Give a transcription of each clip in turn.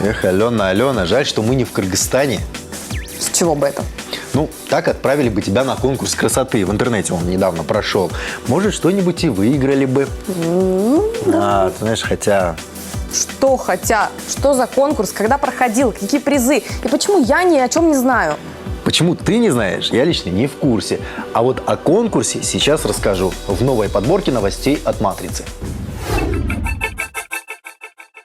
Эх, Алена, жаль, что мы не в Кыргызстане. С чего бы это? Ну, так отправили бы тебя на конкурс красоты. В интернете он недавно прошел. Может, что-нибудь и выиграли бы. Ты знаешь, хотя... Что хотя? Что за конкурс? Когда проходил? Какие призы? И почему я ни о чем не знаю? Почему ты не знаешь? Я лично не в курсе. А вот о конкурсе сейчас расскажу в новой подборке новостей от «Матрицы».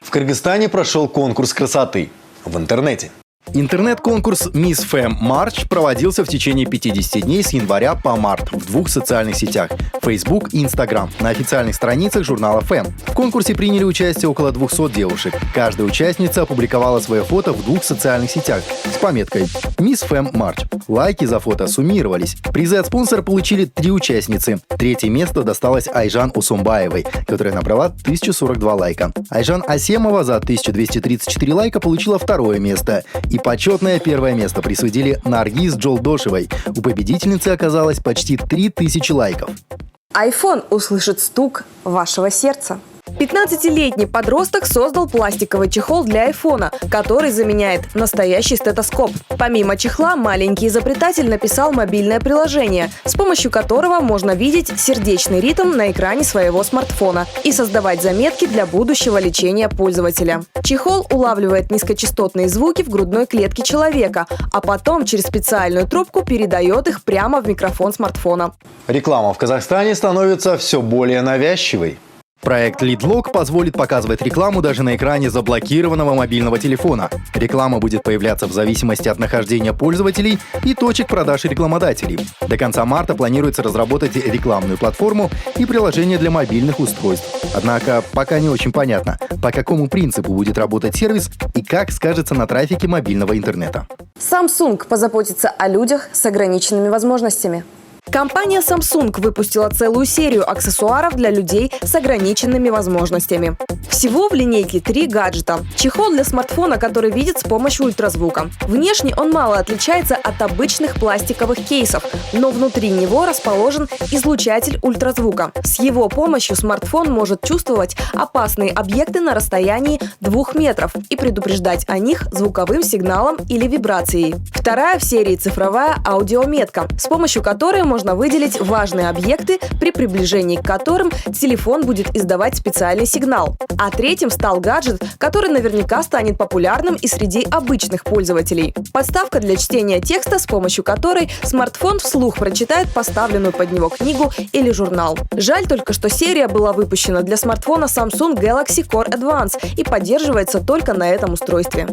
В Кыргызстане прошел конкурс красоты в интернете. Интернет-конкурс Miss Fem March проводился в течение 50 дней с января по март в двух социальных сетях – Facebook и Instagram, на официальных страницах журнала Fem. В конкурсе приняли участие около 200 девушек. Каждая участница опубликовала свое фото в двух социальных сетях с пометкой Miss Fem March. Лайки за фото суммировались. Призы от спонсора получили 3 участницы. Третье место досталось Айжан Усумбаевой, которая набрала 1042 лайка. Айжан Асемова за 1234 лайка получила 2-е место. И почетное 1-е место присудили Наргиз Джолдошевой. У победительницы оказалось почти 3000 лайков. iPhone услышит стук вашего сердца. 15-летний подросток создал пластиковый чехол для айфона, который заменяет настоящий стетоскоп. Помимо чехла, маленький изобретатель написал мобильное приложение, с помощью которого можно видеть сердечный ритм на экране своего смартфона и создавать заметки для будущего лечения пользователя. Чехол улавливает низкочастотные звуки в грудной клетке человека, а потом через специальную трубку передает их прямо в микрофон смартфона. Реклама в Казахстане становится все более навязчивой. Проект LeadLock позволит показывать рекламу даже на экране заблокированного мобильного телефона. Реклама будет появляться в зависимости от нахождения пользователей и точек продаж рекламодателей. До конца марта планируется разработать рекламную платформу и приложение для мобильных устройств. Однако пока не очень понятно, по какому принципу будет работать сервис и как скажется на трафике мобильного интернета. Samsung позаботится о людях с ограниченными возможностями. Компания Samsung выпустила целую серию аксессуаров для людей с ограниченными возможностями. Всего в линейке 3 гаджета. Чехол для смартфона, который видит с помощью ультразвука. Внешне он мало отличается от обычных пластиковых кейсов, но внутри него расположен излучатель ультразвука. С его помощью смартфон может чувствовать опасные объекты на расстоянии 2 метров и предупреждать о них звуковым сигналом или вибрацией. Вторая в серии цифровая аудиометка, с помощью которой можно выделить важные объекты, при приближении к которым телефон будет издавать специальный сигнал. А третьим стал гаджет, который наверняка станет популярным и среди обычных пользователей. Подставка для чтения текста, с помощью которой смартфон вслух прочитает поставленную под него книгу или журнал. Жаль только, что серия была выпущена для смартфона Samsung Galaxy Core Advance и поддерживается только на этом устройстве.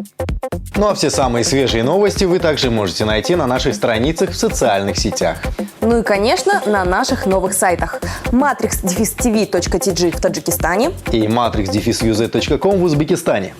Ну а все самые свежие новости вы также можете найти на наших страницах в социальных сетях. Ну и, конечно, на наших новых сайтах matrix-tv.tg в Таджикистане и matrix-uz.com в Узбекистане.